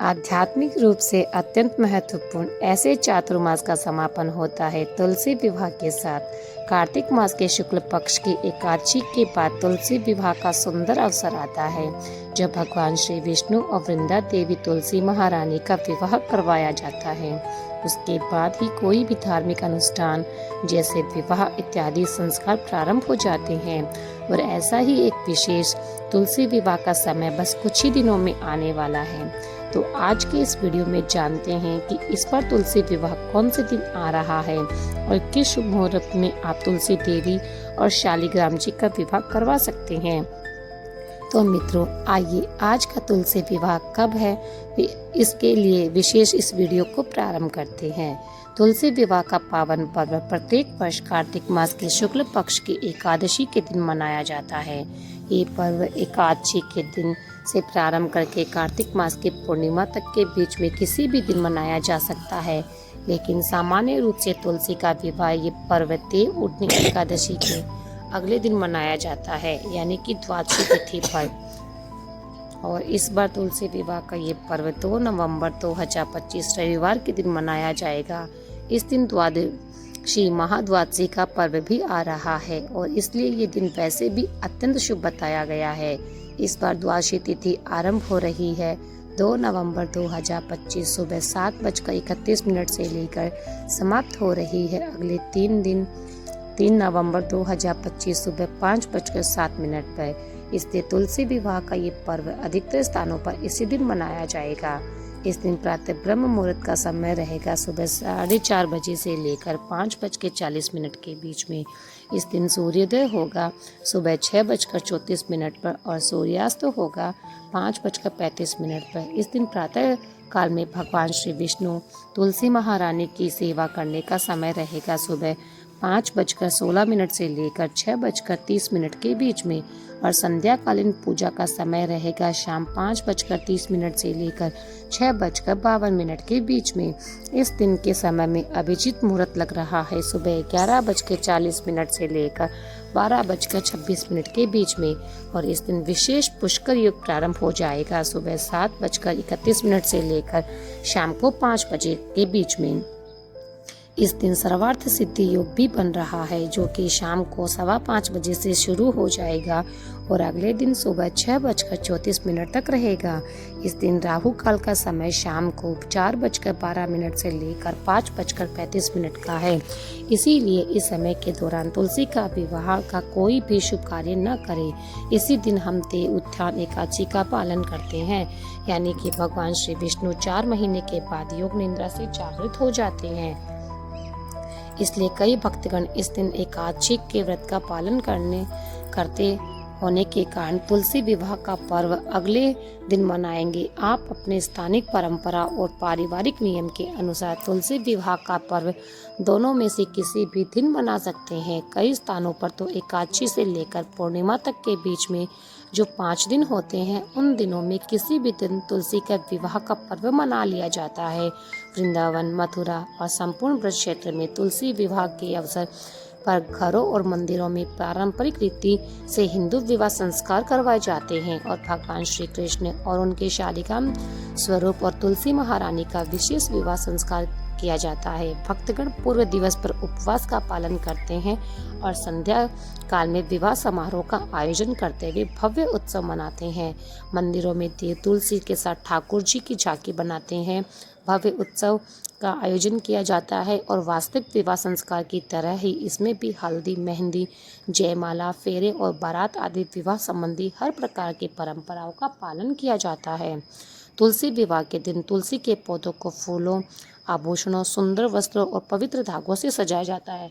आध्यात्मिक रूप से अत्यंत महत्वपूर्ण ऐसे चातुर्मास का समापन होता है तुलसी विवाह के साथ। कार्तिक मास के शुक्ल पक्ष की एकादशी के बाद तुलसी विवाह का सुंदर अवसर आता है, जब भगवान श्री विष्णु और वृंदा देवी तुलसी महारानी का विवाह करवाया जाता है। उसके बाद ही कोई भी धार्मिक अनुष्ठान जैसे विवाह इत्यादि संस्कार प्रारंभ हो जाते हैं, और ऐसा ही एक विशेष तुलसी विवाह का समय बस कुछ ही दिनों में आने वाला है। तो आज के इस वीडियो में जानते हैं कि इस बार तुलसी विवाह कौन से दिन आ रहा है और किस शुभ मुहूर्त में आप तुलसी देवी और शालिग्राम जी का विवाह करवा सकते हैं। तो मित्रों, आइए आज का तुलसी विवाह कब है इसके लिए विशेष इस वीडियो को प्रारंभ करते हैं। तुलसी विवाह का पावन पर्व प्रत्येक वर्ष कार्तिक मास के शुक्ल पक्ष की एकादशी के दिन मनाया जाता है। ये पर्व एकादशी के दिन से प्रारंभ करके कार्तिक मास की पूर्णिमा तक के बीच में किसी भी दिन मनाया जा सकता है, लेकिन सामान्य रूप से तुलसी का विवाह ये पर्व देव उठनी एकादशी के अगले दिन मनाया जाता है, यानी कि द्वादशी तिथि पर। और इस बार तुलसी विवाह का ये पर्व 2 नवंबर 2025 रविवार के दिन मनाया जाएगा। इस दिन द्वादशी महाद्वादशी का पर्व भी आ रहा है और इसलिए ये दिन वैसे भी अत्यंत शुभ बताया गया है। इस बार द्वादशी तिथि आरंभ हो रही है 2 नवंबर 2025 सुबह 7:31 से लेकर समाप्त हो रही है अगले 3 दिन 3 नवंबर 2025 सुबह 5:07 पर। इसलिए तुलसी विवाह का ये पर्व अधिकतर स्थानों पर इसी दिन मनाया जाएगा। इस दिन प्रातः ब्रह्म मुहूर्त का समय रहेगा सुबह 4:30 बजे से लेकर 5:40 के बीच में। इस दिन सूर्योदय होगा सुबह 6:34 पर और सूर्यास्त होगा 5:35 पर। इस दिन प्रातः काल में भगवान श्री विष्णु तुलसी महारानी की सेवा करने का समय रहेगा सुबह 5:16 से लेकर 6:30 के बीच में, और संध्याकालीन पूजा का समय रहेगा शाम 5:30 से लेकर 6:52 के बीच में। इस दिन के समय में अभिजीत मुहूर्त लग रहा है सुबह 11:40 से लेकर 12:26 के बीच में, और इस दिन विशेष पुष्कर युग प्रारंभ हो जाएगा सुबह 7:31 से लेकर शाम को 5 बजे के बीच में। इस दिन सर्वार्थ सिद्धि योग भी बन रहा है, जो कि शाम को 5:15 बजे से शुरू हो जाएगा और अगले दिन सुबह 6:34 तक रहेगा। इस दिन राहु काल का समय शाम को 4:12 से लेकर 5:35 का है। इसीलिए इस समय के दौरान तुलसी का विवाह का कोई भी शुभ कार्य न करें। इसी दिन हम देव उत्थान एकादशी का पालन करते हैं, यानी कि भगवान श्री विष्णु 4 महीने के बाद योग निद्रा से जागृत हो जाते हैं। इसलिए कई भक्तगण इस दिन एकादशी के व्रत का पालन करते होने के कारण तुलसी विवाह का पर्व अगले दिन मनाएंगे। आप अपने स्थानिक परंपरा और पारिवारिक नियम के अनुसार तुलसी विवाह का पर्व दोनों में से किसी भी दिन मना सकते हैं। कई स्थानों पर तो एकादशी से लेकर पूर्णिमा तक के बीच में जो 5 दिन होते हैं, उन दिनों में किसी भी दिन तुलसी का विवाह का पर्व मना लिया जाता है। वृंदावन, मथुरा और संपूर्ण ब्रज क्षेत्र में तुलसी विवाह के अवसर पर घरों और मंदिरों में पारंपरिक रीति से हिंदू विवाह संस्कार करवाए जाते हैं और भगवान श्री कृष्ण और उनके शालिग्राम स्वरूप और तुलसी महारानी का विशेष विवाह संस्कार किया जाता है। भक्तगण पूर्व दिवस पर उपवास का पालन करते हैं और संध्या काल में विवाह समारोह का आयोजन करते हुए भव्य उत्सव मनाते हैं। मंदिरों में देव तुलसी के साथ ठाकुर जी की झांकी बनाते हैं। भव्य उत्सव का आयोजन किया जाता है और वास्तविक विवाह संस्कार की तरह ही इसमें भी हल्दी, मेहंदी, जयमाला, फेरे और बारात आदि विवाह संबंधी हर प्रकार की परंपराओं का पालन किया जाता है। तुलसी विवाह के दिन तुलसी के पौधों को फूलों, आभूषणों, सुंदर वस्त्रों और पवित्र धागों से सजाया जाता है।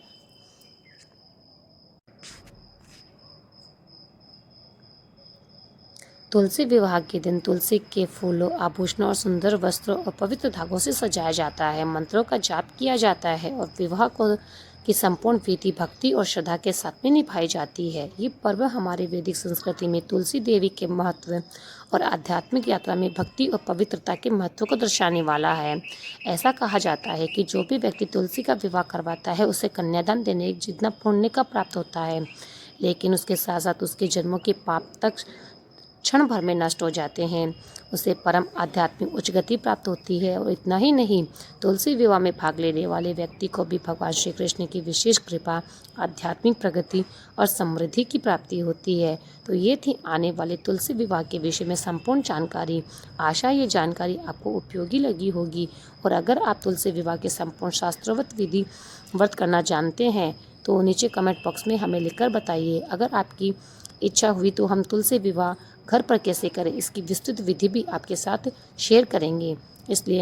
तुलसी विवाह के दिन तुलसी के फूलों, आभूषणों और सुंदर वस्त्रों और पवित्र धागों से सजाया जाता है। मंत्रों का जाप किया जाता है और विवाह की संपूर्ण विधि भक्ति और श्रद्धा के साथ में निभाई जाती है। ये पर्व हमारे वैदिक संस्कृति में तुलसी देवी के महत्व और आध्यात्मिक यात्रा में भक्ति और पवित्रता के महत्व को दर्शाने वाला है। ऐसा कहा जाता है कि जो भी व्यक्ति तुलसी का विवाह करवाता है, उसे कन्यादान देने जितना पुण्य का प्राप्त होता है, लेकिन उसके साथ साथ उसके जन्मों के पाप तक क्षण भर में नष्ट हो जाते हैं। उसे परम आध्यात्मिक उच्च गति प्राप्त होती है। और इतना ही नहीं, तुलसी विवाह में भाग लेने वाले व्यक्ति को भी भगवान श्री कृष्ण की विशेष कृपा, आध्यात्मिक प्रगति और समृद्धि की प्राप्ति होती है। तो ये थी आने वाले तुलसी विवाह के विषय में संपूर्ण जानकारी। आशा ये जानकारी आपको उपयोगी लगी होगी। और अगर आप तुलसी विवाह के संपूर्ण शास्त्रोक्त विधि व्रत करना जानते हैं तो नीचे कमेंट बॉक्स में हमें लिखकर बताइए। अगर आपकी इच्छा हुई तो हम तुलसी विवाह घर पर कैसे करें इसकी विस्तृत विधि भी आपके साथ शेयर करेंगे। इसलिए